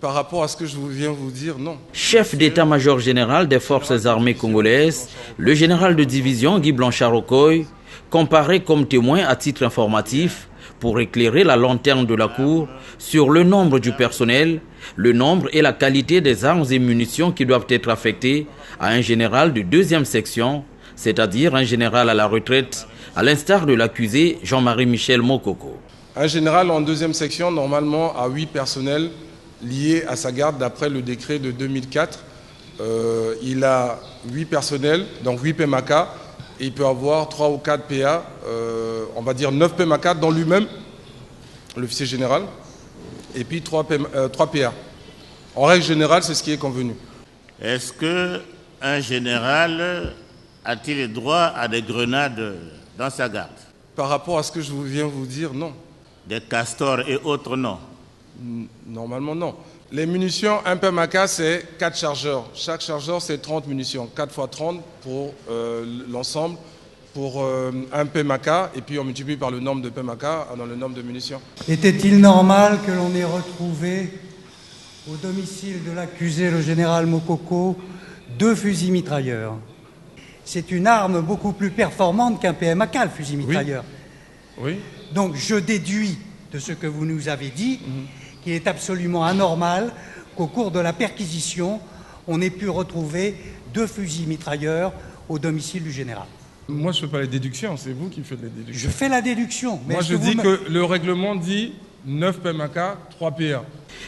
Par rapport à ce que je viens de vous dire, non. Chef d'état-major général des forces armées congolaises, le général de division Guy Blanchard-Okoye comparaît comme témoin à titre informatif pour éclairer la lanterne de la Cour sur le nombre du personnel, le nombre et la qualité des armes et munitions qui doivent être affectées à un général de 2e section, c'est-à-dire un général à la retraite, à l'instar de l'accusé Jean-Marie Michel Mokoko. Un général en 2e section, normalement, a 8 personnels liés à sa garde d'après le décret de 2004. Il a 8 personnels, donc 8 PMACA, et il peut avoir 3 ou 4 PA, on va dire 9 PMACA dans lui-même, l'officier général, et puis 3 PA. En règle générale, c'est ce qui est convenu. Est-ce qu'un général a-t-il droit à des grenades dans sa garde? Par rapport à ce que je viens de vous dire, non. Des castors et autres, non? Normalement, non. Les munitions, un PMACA, c'est 4 chargeurs. Chaque chargeur, c'est 30 munitions. 4 x 30 pour l'ensemble, pour un PMACA, et puis on multiplie par le nombre de PMACA dans le nombre de munitions. Était-il normal que l'on ait retrouvé au domicile de l'accusé, le général Mokoko, 2 fusils mitrailleurs? C'est une arme beaucoup plus performante qu'un PMACA, le fusil mitrailleur. Oui. Donc je déduis de ce que vous nous avez dit qu'il est absolument anormal qu'au cours de la perquisition, on ait pu retrouver 2 fusils mitrailleurs au domicile du général. Moi, je ne fais pas les déductions, c'est vous qui faites les déductions. Je fais la déduction. Mais moi, je dis que le règlement dit 9 PMACA, 3 PA.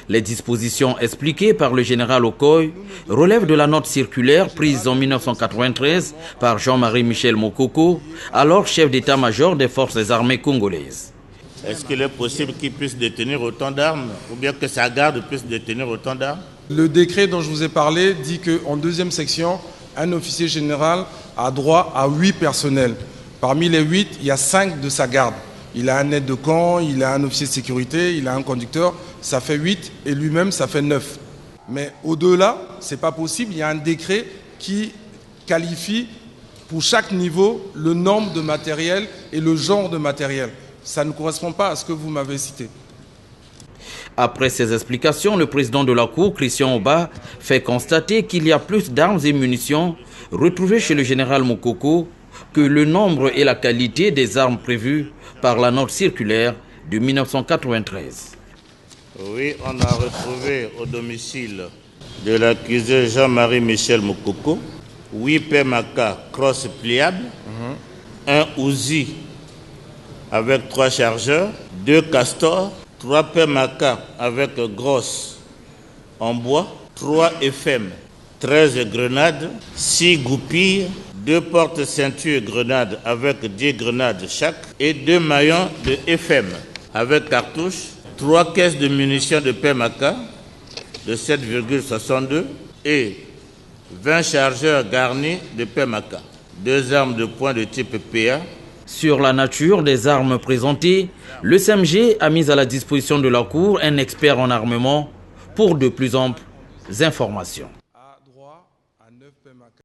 Les dispositions expliquées par le général Okoye relèvent de la note circulaire prise en 1993 par Jean-Marie Michel Mokoko, alors chef d'état-major des forces armées congolaises. Est-ce qu'il est possible qu'il puisse détenir autant d'armes, ou bien que sa garde puisse détenir autant d'armes? Le décret dont je vous ai parlé dit qu'en 2e section, un officier général a droit à 8 personnels. Parmi les 8, il y a 5 de sa garde. Il a un aide de camp, il a un officier de sécurité, il a un conducteur, ça fait 8 et lui-même ça fait 9. Mais au-delà, ce n'est pas possible, il y a un décret qui qualifie pour chaque niveau le nombre de matériel et le genre de matériel. Ça ne correspond pas à ce que vous m'avez cité. Après ces explications, le président de la Cour, Christian Oba, fait constater qu'il y a plus d'armes et munitions retrouvées chez le général Mokoko que le nombre et la qualité des armes prévues par la note circulaire de 1993. Oui, on a retrouvé au domicile de l'accusé Jean-Marie Michel Mokoko 8 PMACA cross pliables, un Uzi avec 3 chargeurs, 2 castors, 3 PMACA avec grosse en bois, 3 FM, 13 grenades, 6 goupilles, 2 porte-ceintures grenades avec 10 grenades chaque et 2 maillons de FM avec cartouches, 3 caisses de munitions de PMACA de 7,62 et 20 chargeurs garnis de PMACA, 2 armes de poing de type PA. Sur la nature des armes présentées, le CMG a mis à la disposition de la Cour un expert en armement pour de plus amples informations.